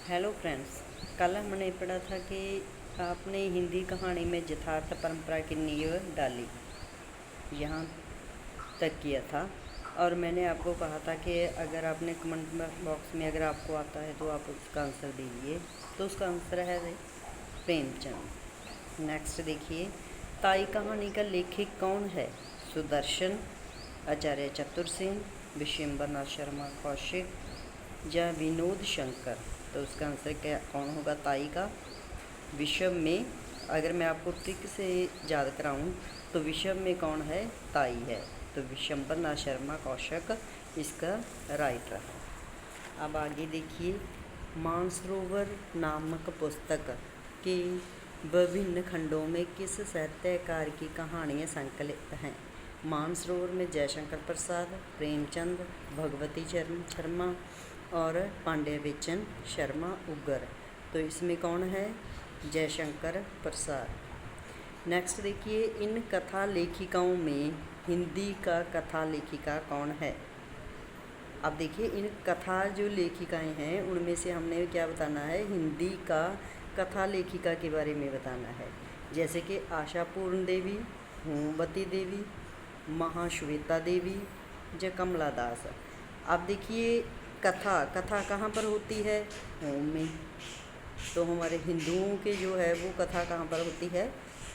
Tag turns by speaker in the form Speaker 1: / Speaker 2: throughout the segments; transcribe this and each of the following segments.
Speaker 1: Hello friends. कल हमने पढ़ा था कि आपने हिंदी कहानी में यथार्थ परंपरा की नींव डाली, यहाँ तक किया था। और मैंने आपको कहा था कि अगर आपने कमेंट बॉक्स में अगर आपको आता है तो आप उसका आंसर दीजिए। तो उसका आंसर है प्रेमचंद। नेक्स्ट देखिए, ताई कहानी का लेखक कौन है? सुदर्शन, आचार्य चतुर सिंह, विशंबरनाथ शर्मा कौशिक या विनोद शंकर। तो उसका आंसर क्या कौन होगा ताई का? विषम में, अगर मैं आपको ट्रिक से याद कराऊं तो विषम में कौन है? ताई है। तो विशंबरनाथ शर्मा कौशिक इसका राइटर है। अब आगे देखिए, मानसरोवर नामक पुस्तक के विभिन्न खंडों में किस साहित्यकार की कहानियाँ संकलित हैं? मानसरोवर में जयशंकर प्रसाद, प्रेमचंद, भगवती चरण शर्मा और पांड्यबेचन शर्मा उग्र। तो इसमें कौन है? जयशंकर प्रसाद। नेक्स्ट देखिए, इन कथा लेखिकाओं में हिंदी का कथा लेखिका कौन है? अब देखिए, इन कथा जो लेखिकाएं हैं उनमें से हमने क्या बताना है? हिंदी का कथा लेखिका के बारे में बताना है। जैसे कि आशापूर्ण देवी, होमवती देवी, महाश्वेता देवी या कमला दास। अब देखिए, कथा कहाँ पर होती है? होम में। तो हमारे हिंदुओं के जो है वो कथा कहाँ पर होती है?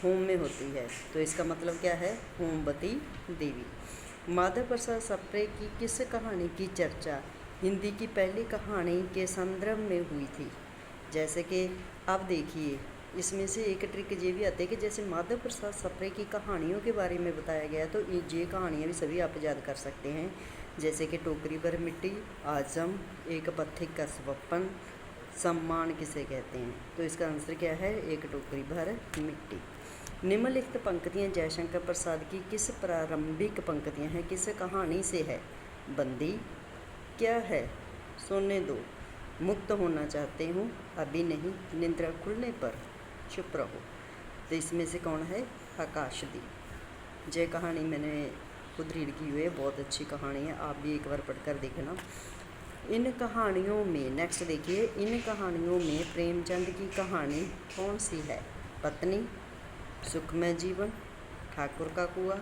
Speaker 1: होम में होती है। तो इसका मतलब क्या है? होमवती देवी। माधव प्रसाद सप्रे की किस कहानी की चर्चा हिंदी की पहली कहानी के संदर्भ में हुई थी? जैसे कि अब देखिए, इसमें से एक ट्रिक ये भी आती है कि जैसे माधव प्रसाद सप्रे की कहानियों के बारे में बताया गया, तो ये कहानियाँ भी सभी आप याद कर सकते हैं। जैसे कि टोकरी भर मिट्टी, आजम, एक पथिक का स्वप्न, सम्मान किसे कहते हैं। तो इसका आंसर क्या है? एक टोकरी भर मिट्टी। निम्नलिखित पंक्तियाँ जयशंकर प्रसाद की किस प्रारंभिक पंक्तियाँ हैं? किस कहानी से है? बंदी, क्या है, सोने दो, मुक्त होना चाहते हूँ, अभी नहीं, निद्रा खुलने पर चुप रहो। तो इसमें से कौन है? आकाशदीप। ये कहानी मैंने खुद रीड की हुई है, बहुत अच्छी कहानी है, आप भी एक बार पढ़कर देखना। इन कहानियों में, नेक्स्ट देखिए, इन कहानियों में प्रेमचंद की कहानी कौन सी है? पत्नी, सुखमय जीवन, ठाकुर का कुआं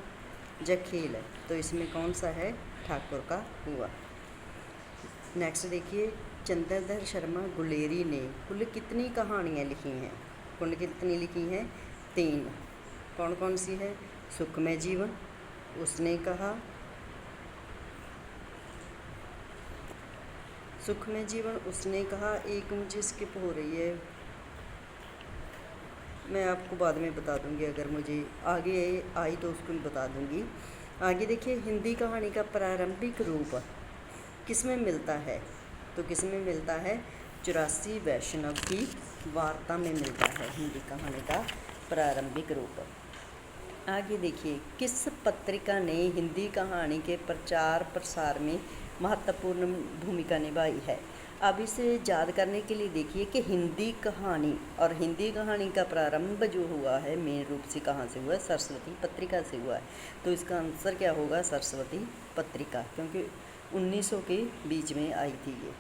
Speaker 1: या खेल है। तो इसमें कौन सा है? ठाकुर का कुआं। नेक्स्ट देखिए, चंद्रधर शर्मा गुलेरी ने कुल कितनी कहानियाँ लिखी हैं? कुल कितनी लिखी हैं? 3। कौन कौन सी है? सुखमय जीवन, उसने कहा, सुखमय जीवन, उसने कहा, एक मुझे स्किप हो रही है, मैं आपको बाद में बता दूंगी, अगर मुझे आगे आई तो उसको मैं बता दूंगी। आगे देखिए, हिंदी कहानी का प्रारंभिक रूप किस में मिलता है? तो किस में मिलता है? 84 वैष्णव की वार्ता में मिलता है हिंदी कहानी का प्रारंभिक रूप। आगे देखिए, किस पत्रिका ने हिंदी कहानी के प्रचार प्रसार में महत्वपूर्ण भूमिका निभाई है? अब इसे याद करने के लिए देखिए कि हिंदी कहानी और हिंदी कहानी का प्रारंभ जो हुआ है मेन रूप से कहाँ से हुआ है? सरस्वती पत्रिका से हुआ है। तो इसका आंसर क्या होगा? सरस्वती पत्रिका, क्योंकि 1900 के बीच में आई थी ये।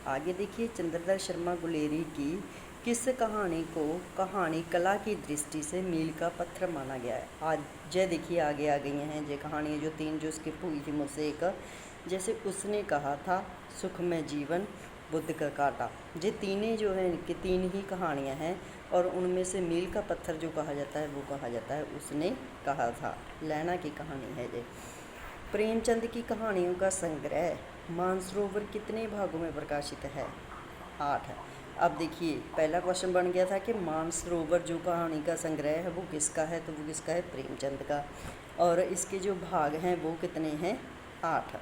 Speaker 1: आगे देखिए, चंद्रधर शर्मा गुलेरी की किस कहानी को कहानी कला की दृष्टि से मील का पत्थर माना गया है? आज ये देखिए आगे आ गई हैं ये कहानियाँ, जो 3 जो स्किप हुई थी मुझसे एक, जैसे उसने कहा था, सुखमय जीवन, बुद्ध का कांटा। ये तीनें जो हैं इनकी 3 ही कहानियाँ हैं, और उनमें से मील का पत्थर जो कहा जाता है वो कहा जाता है उसने कहा था, लैना की कहानी है ये। प्रेमचंद की कहानियों का संग्रह मानसरोवर कितने भागों में प्रकाशित है? 8 है। अब देखिए, पहला क्वेश्चन बन गया था कि मानसरोवर जो कहानी का संग्रह है वो किसका है? तो वो किसका है? प्रेमचंद का। और इसके जो भाग हैं वो कितने हैं? 8।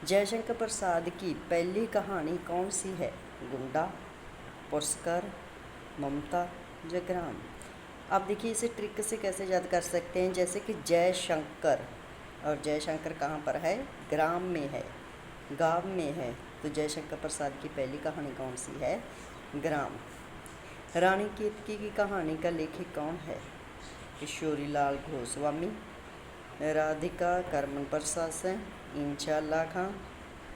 Speaker 1: जयशंकर प्रसाद की पहली कहानी कौन सी है? गुंडा, पुरस्कार, ममता या ग्राम। अब देखिए, इसे ट्रिक से कैसे याद कर सकते हैं? जैसे कि जयशंकर, और जयशंकर कहाँ पर है? ग्राम में है, गांव में है। तो जयशंकर प्रसाद की पहली कहानी कौन सी है? ग्राम। रानी केतकी की कहानी का लेखक कौन है? किशोरी लाल गोस्वामी, राधिका करमन प्रसाद सेन, इंशाल्लाह खां,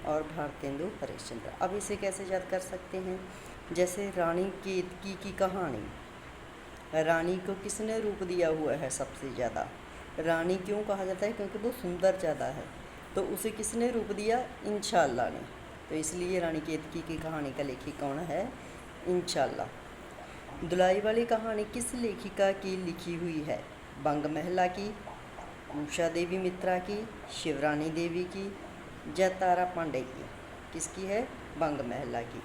Speaker 1: और भारतेंदु हरिश्चंद्र। अब इसे कैसे याद कर सकते हैं? जैसे रानी केतकी की कहानी, रानी को किसने रूप दिया हुआ है सबसे ज़्यादा? रानी क्यों कहा जाता है? क्योंकि वो सुंदर ज़्यादा है, तो उसे किसने रूप दिया? इंशाअल्लाह ने। तो इसलिए रानी केतकी की कहानी का लेखक कौन है? इंशाअल्लाह। दुलाई वाली कहानी किस लेखिका की लिखी हुई है? बंग महला की, उषा देवी मित्रा की, शिवरानी देवी की, या तारा पांडे की? किसकी है? बंग महला की।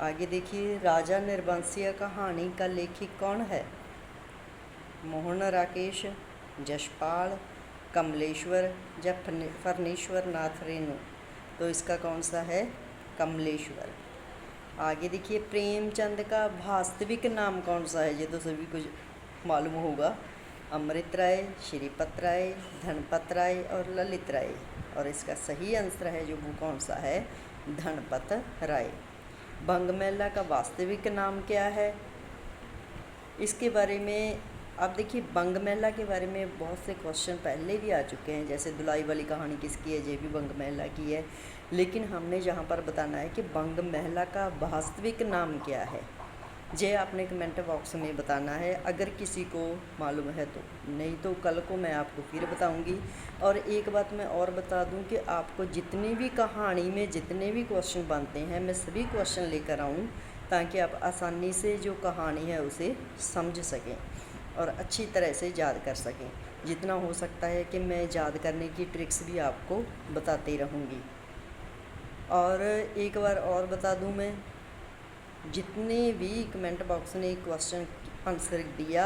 Speaker 1: आगे देखिए, राजा निर्वंशीय कहानी का लेखक कौन है? मोहन राकेश, जशपाल, कमलेश्वर या फर्नेश्वर नाथ रेणु? तो इसका कौन सा है? कमलेश्वर। आगे देखिए, प्रेमचंद का वास्तविक नाम कौन सा है? ये तो सभी कुछ मालूम होगा। अमृत राय, श्रीपत राय, धनपत राय और ललित राय। और इसका सही आंसर है जो वो कौन सा है? धनपत राय। बंग महला का वास्तविक नाम क्या है? इसके बारे में अब देखिए, बंग महला के बारे में बहुत से क्वेश्चन पहले भी आ चुके हैं, जैसे दुलाई वाली कहानी किसकी है? ये भी बंग महला की है। लेकिन हमने यहाँ पर बताना है कि बंग महला का वास्तविक नाम क्या है। ये आपने कमेंट बॉक्स में बताना है, अगर किसी को मालूम है तो। नहीं तो कल को मैं आपको फिर बताऊंगी। और एक बात मैं और बता दूं कि आपको जितनी भी कहानी में जितने भी क्वेश्चन बनते हैं, मैं सभी क्वेश्चन लेकर आऊँ, ताकि आप आसानी से जो कहानी है उसे समझ सकें और अच्छी तरह से याद कर सकें। जितना हो सकता है कि मैं याद करने की ट्रिक्स भी आपको बताती रहूँगी। और एक बार और बता दूं, मैं जितने भी कमेंट बॉक्स ने क्वेश्चन आंसर दिया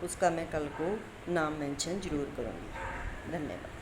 Speaker 1: उसका मैं कल को नाम मेंशन ज़रूर करूँगी। धन्यवाद।